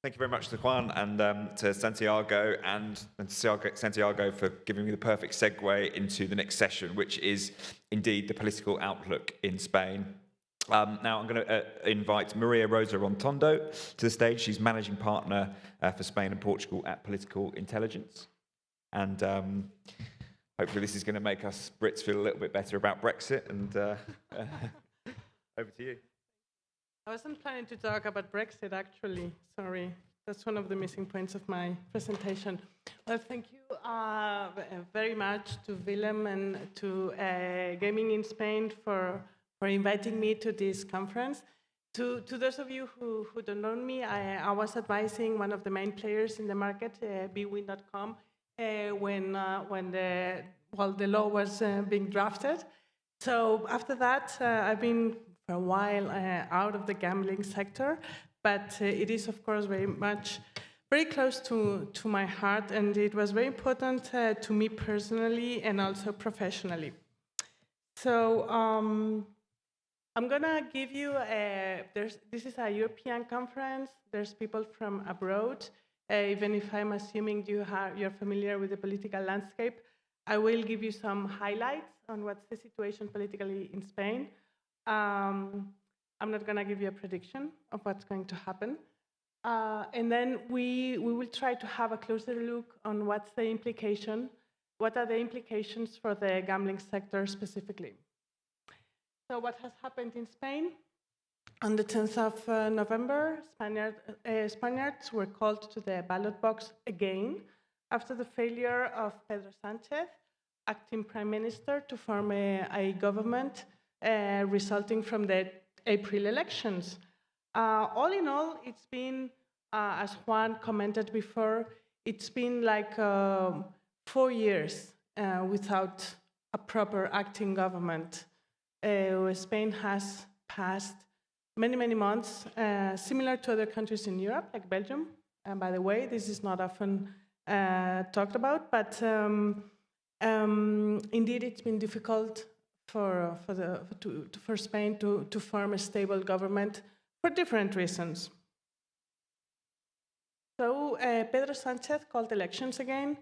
Thank you very much to Juan and to Santiago and Santiago for giving me the perfect segue into the next session, which is indeed the political outlook in Spain. Now I'm going to invite Maria Rosa Rotondo to the stage. She's managing partner for Spain and Portugal at Political Intelligence. And hopefully this is going to make us Brits feel a little bit better about Brexit. And over to you. I wasn't planning to talk about Brexit, actually. Sorry. That's one of the missing points of my presentation. Well, thank you very much to Willem and to Gaming in Spain for inviting me to this conference. To those of you who don't know me, I was advising one of the main players in the market, bwin.com, when the law was being drafted. So after that, I've been for a while out of the gambling sector, but it is, of course, very close to my heart, and it was very important to me personally and also professionally. So I'm gonna give you, this is a European conference, there's people from abroad, even if I'm assuming you're familiar with the political landscape, I will give you some highlights on what's the situation politically in Spain. I'm not going to give you a prediction of what's going to happen. And then we will try to have a closer look on what are the implications for the gambling sector specifically. So what has happened in Spain? On the 10th of November, Spaniards were called to the ballot box again after the failure of Pedro Sánchez, acting prime minister, to form a government resulting from the April elections. All in all, it's been, as Juan commented before, it's been like 4 years without a proper acting government. Spain has passed many months, similar to other countries in Europe, like Belgium. And by the way, this is not often talked about, but indeed it's been difficult for Spain to form a stable government for different reasons. So Pedro Sánchez called elections again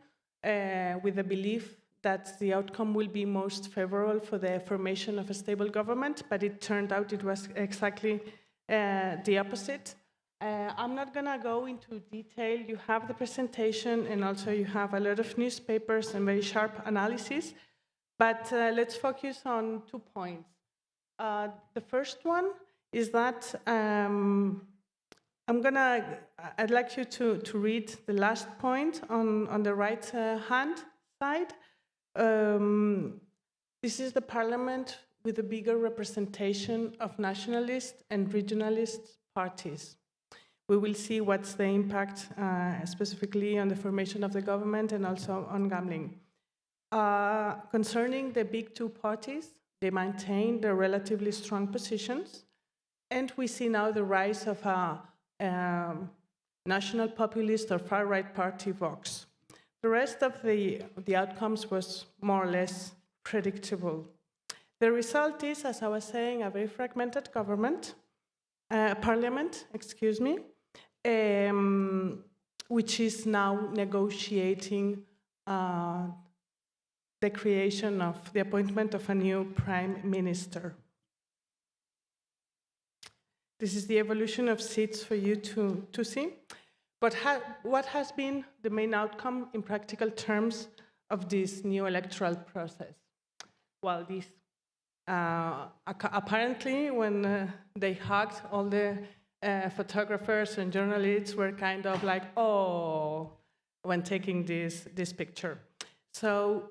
with the belief that the outcome will be most favorable for the formation of a stable government, but it turned out it was exactly the opposite. I'm not going to go into detail. You have the presentation, and also you have a lot of newspapers and very sharp analysis. But let's focus on 2 points. The first one is that I'd like you to read the last point on the right hand side. This is the parliament with a bigger representation of nationalist and regionalist parties. We will see what's the impact specifically on the formation of the government and also on gambling. Concerning the big 2 parties, they maintain their relatively strong positions, and we see now the rise of a national populist or far-right party, Vox. The rest of the outcomes was more or less predictable. The result is, as I was saying, a very fragmented parliament, which is now negotiating the creation of the appointment of a new prime minister. This is the evolution of seats for you to see. But what has been the main outcome in practical terms of this new electoral process? Well, this apparently when they hugged, all the photographers and journalists were kind of like, oh, when taking this picture. So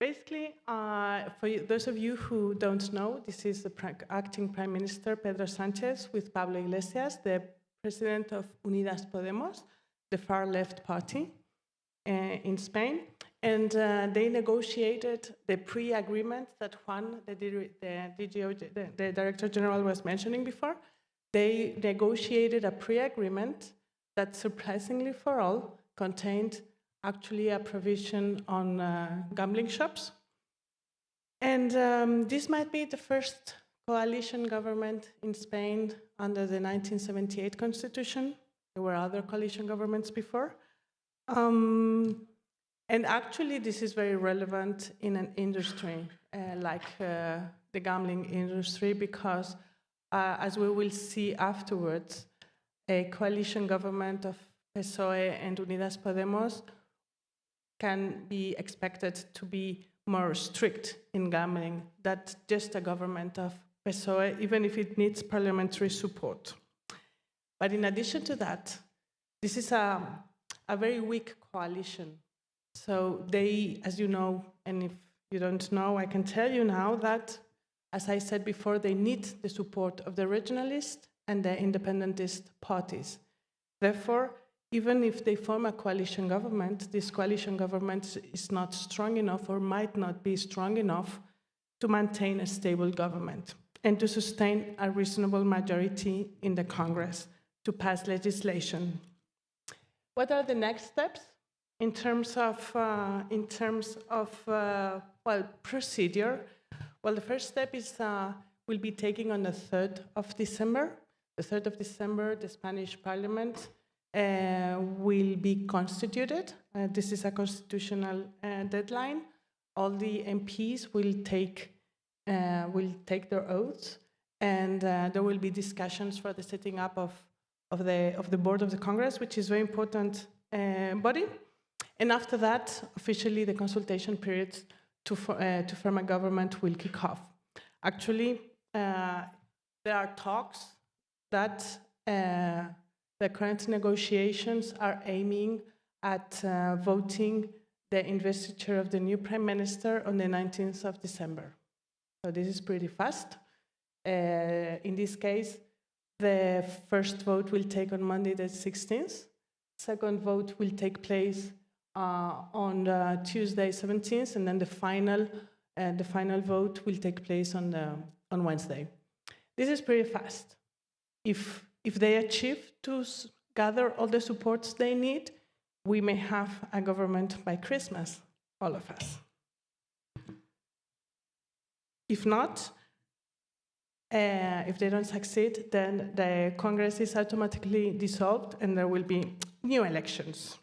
basically, for those of you who don't know, this is the acting Prime Minister, Pedro Sánchez, with Pablo Iglesias, the president of Unidas Podemos, the far-left party in Spain. And they negotiated the pre-agreement that Juan, the Director General, was mentioning before. They negotiated a pre-agreement that, surprisingly for all, contained actually a provision on gambling shops. And this might be the first coalition government in Spain under the 1978 constitution. There were other coalition governments before. And actually, this is very relevant in an industry like the gambling industry, because as we will see afterwards, a coalition government of PSOE and Unidas Podemos can be expected to be more strict in gambling than just a government of PSOE, even if it needs parliamentary support. But in addition to that, this is a very weak coalition. So they, as you know, and if you don't know, I can tell you now that, as I said before, they need the support of the regionalist and the independentist parties. Therefore, even if they form a coalition government, this coalition government is not strong enough or might not be strong enough to maintain a stable government and to sustain a reasonable majority in the Congress to pass legislation. What are the next steps in terms of procedure? Well, the first step is will be taking on the 3rd of December. The 3rd of December, the Spanish Parliament will be constituted. This is a constitutional deadline. All the MPs will take their oaths, and there will be discussions for the setting up of the board of the Congress, which is a very important body. And after that, officially, the consultation periods to form a government will kick off. Actually, there are talks that the current negotiations are aiming at voting the investiture of the new prime minister on the 19th of December. So this is pretty fast. In this case, the first vote will take on Monday the 16th. Second vote will take place on Tuesday 17th, and then the final vote will take place on Wednesday. This is pretty fast. If they achieve to gather all the supports they need, we may have a government by Christmas, all of us. If not, if they don't succeed, then the Congress is automatically dissolved and there will be new elections.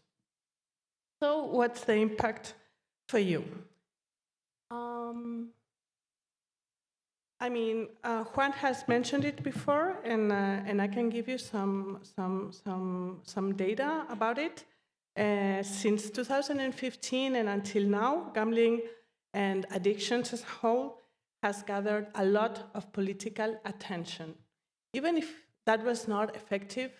So what's the impact for you? Juan has mentioned it before, and I can give you some data about it. Since 2015 and until now, gambling and addictions as a whole has gathered a lot of political attention. Even if that was not effective,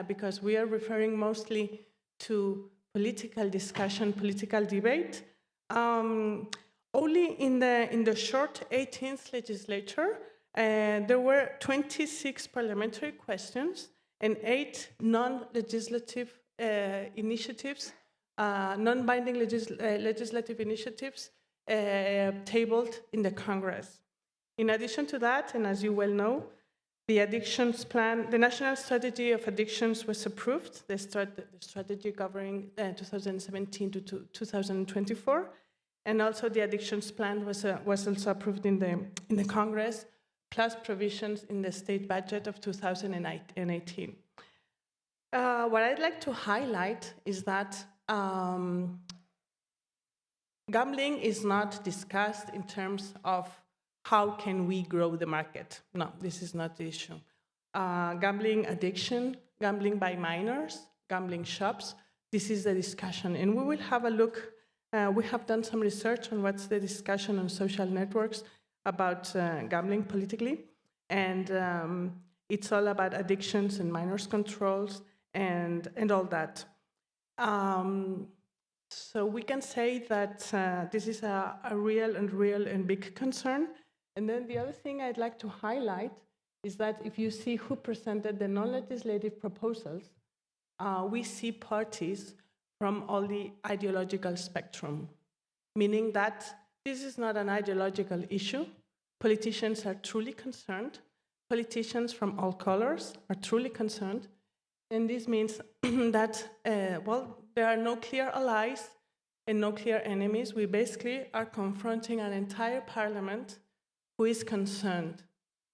because we are referring mostly to political discussion, political debate, only in the short 18th legislature, there were 26 parliamentary questions and 8 non-legislative initiatives, non-binding legislative initiatives tabled in the Congress. In addition to that, and as you well know, the addictions plan, the National Strategy of Addictions was approved, the strategy covering 2017 to 2024, and also the addictions plan was also approved in the Congress, plus provisions in the state budget of 2018. What I'd like to highlight is that gambling is not discussed in terms of how can we grow the market. No, this is not the issue. Gambling addiction, gambling by minors, gambling shops, this is the discussion. And we will have a look. We have done some research on what's the discussion on social networks about gambling politically. And it's all about addictions and minors controls and all that. So we can say that this is a real and big concern. And then the other thing I'd like to highlight is that if you see who presented the non-legislative proposals, we see parties from all the ideological spectrum, meaning that this is not an ideological issue. Politicians are truly concerned. Politicians from all colors are truly concerned. And this means that, there are no clear allies and no clear enemies. We basically are confronting an entire parliament who is concerned,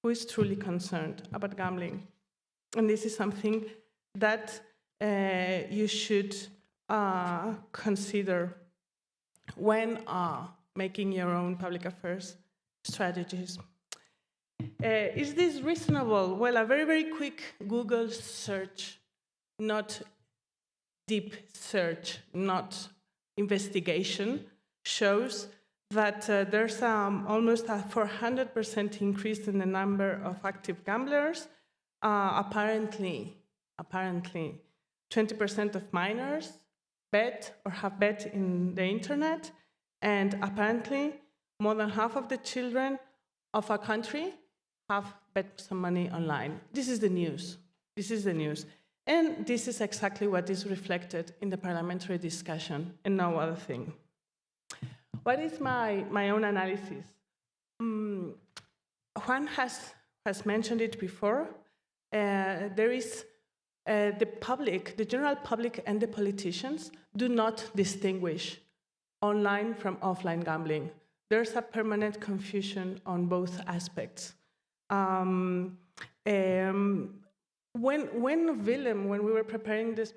who is truly concerned about gambling. And this is something that you should consider when making your own public affairs strategies. Is this reasonable? Well, a very, very quick Google search, not deep search, not investigation, shows that there's almost a 400% increase in the number of active gamblers. Apparently, 20% of minors bet or have bet in the internet, and apparently more than half of the children of a country have bet some money online. This is the news. This is the news. And this is exactly what is reflected in the parliamentary discussion and no other thing. What is my own analysis? Juan has mentioned it before. There is the public, the general public and the politicians do not distinguish online from offline gambling. There's a permanent confusion on both aspects. When Willem, when we were preparing this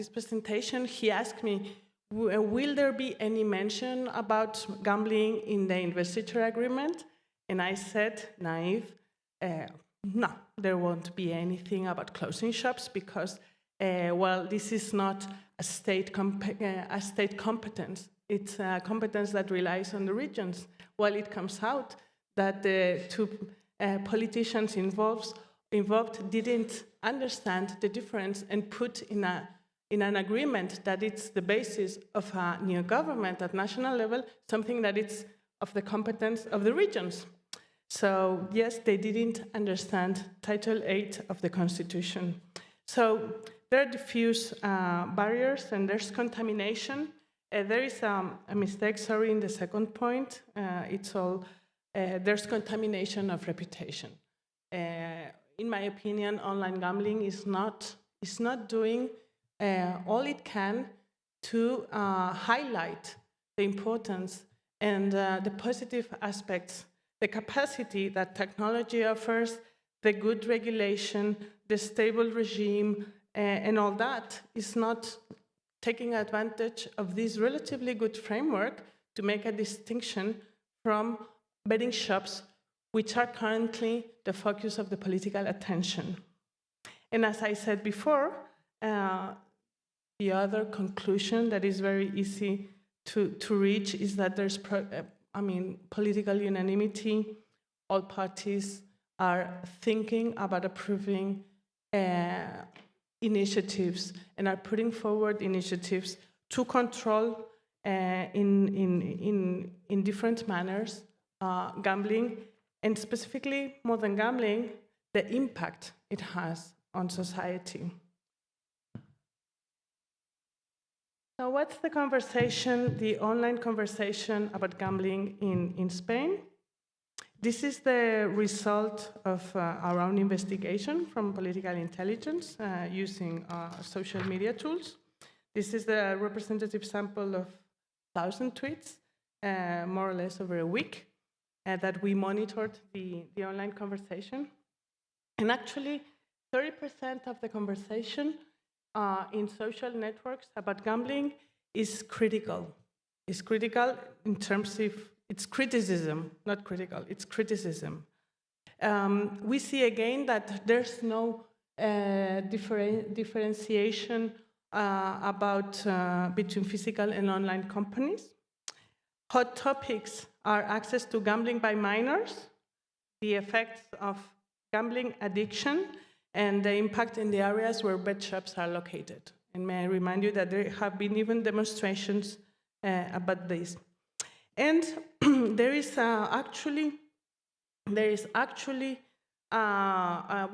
presentation, he asked me, will there be any mention about gambling in the investiture agreement? And I said, naive, no, there won't be anything about closing shops because, well, this is not a state competence. It's a competence that relies on the regions. Well, it comes out that the two politicians involved didn't understand the difference and put in an agreement that it's the basis of a new government at national level, something that it's of the competence of the regions. So yes, they didn't understand Title 8 of the Constitution. So there are diffuse barriers and there's contamination. There is a mistake, sorry, in the second point. There's contamination of reputation. In my opinion, online gambling is not doing all it can to highlight the importance and the positive aspects, the capacity that technology offers, the good regulation, the stable regime, and all that is not taking advantage of this relatively good framework to make a distinction from betting shops, which are currently the focus of the political attention. And as I said before, the other conclusion that is very easy to reach is that there's, political unanimity. All parties are thinking about approving initiatives and are putting forward initiatives to control in different manners gambling, and specifically, more than gambling, the impact it has on society. So what's the conversation, the online conversation about gambling in Spain? This is the result of our own investigation from political intelligence using social media tools. This is the representative sample of 1,000 tweets, more or less over a week, that we monitored the online conversation. And actually, 30% of the conversation in social networks about gambling is critical. It's critical in terms of it's criticism, not critical, it's criticism. We see again that there's no differentiation between physical and online companies. Hot topics are access to gambling by minors, the effects of gambling addiction, and the impact in the areas where bet shops are located. And may I remind you that there have been even demonstrations about this. And there was actually a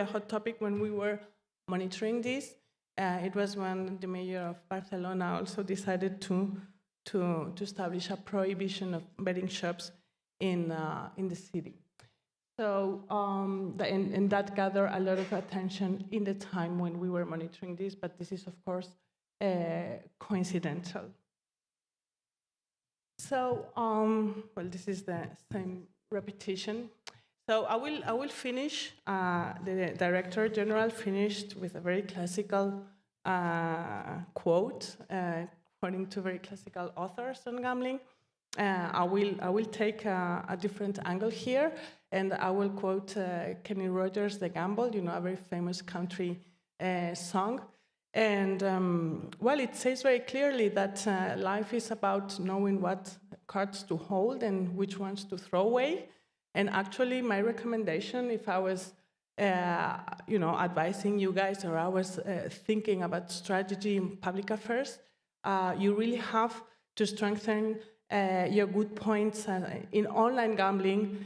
hot topic when we were monitoring this. It was when the mayor of Barcelona also decided to establish a prohibition of betting shops in the city. So, and that gathered a lot of attention in the time when we were monitoring this, but this is, of course, coincidental. So, well, this is the same repetition. So I will finish. The Director General finished with a very classical quote, according to very classical authors on gambling. I will take a different angle here, and I will quote Kenny Rogers' "The Gamble," a very famous country song. And well, it says very clearly that life is about knowing what cards to hold and which ones to throw away. And actually, my recommendation, if I was, advising you guys, or I was thinking about strategy in public affairs, you really have to strengthen your good points in online gambling,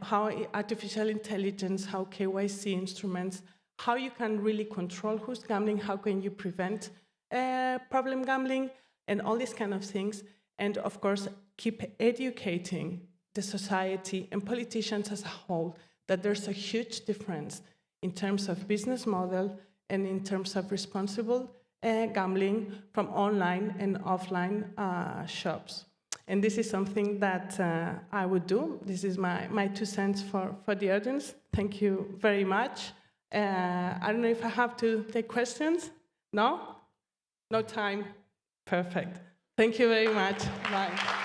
how artificial intelligence, how KYC instruments, how you can really control who's gambling, how can you prevent problem gambling, and all these kind of things. And of course, keep educating the society and politicians as a whole that there's a huge difference in terms of business model and in terms of responsible gambling from online and offline shops. And this is something that I would do. This is my 2 cents for the audience. Thank you very much. I don't know if I have to take questions. No? No time? Perfect. Thank you very much. Bye.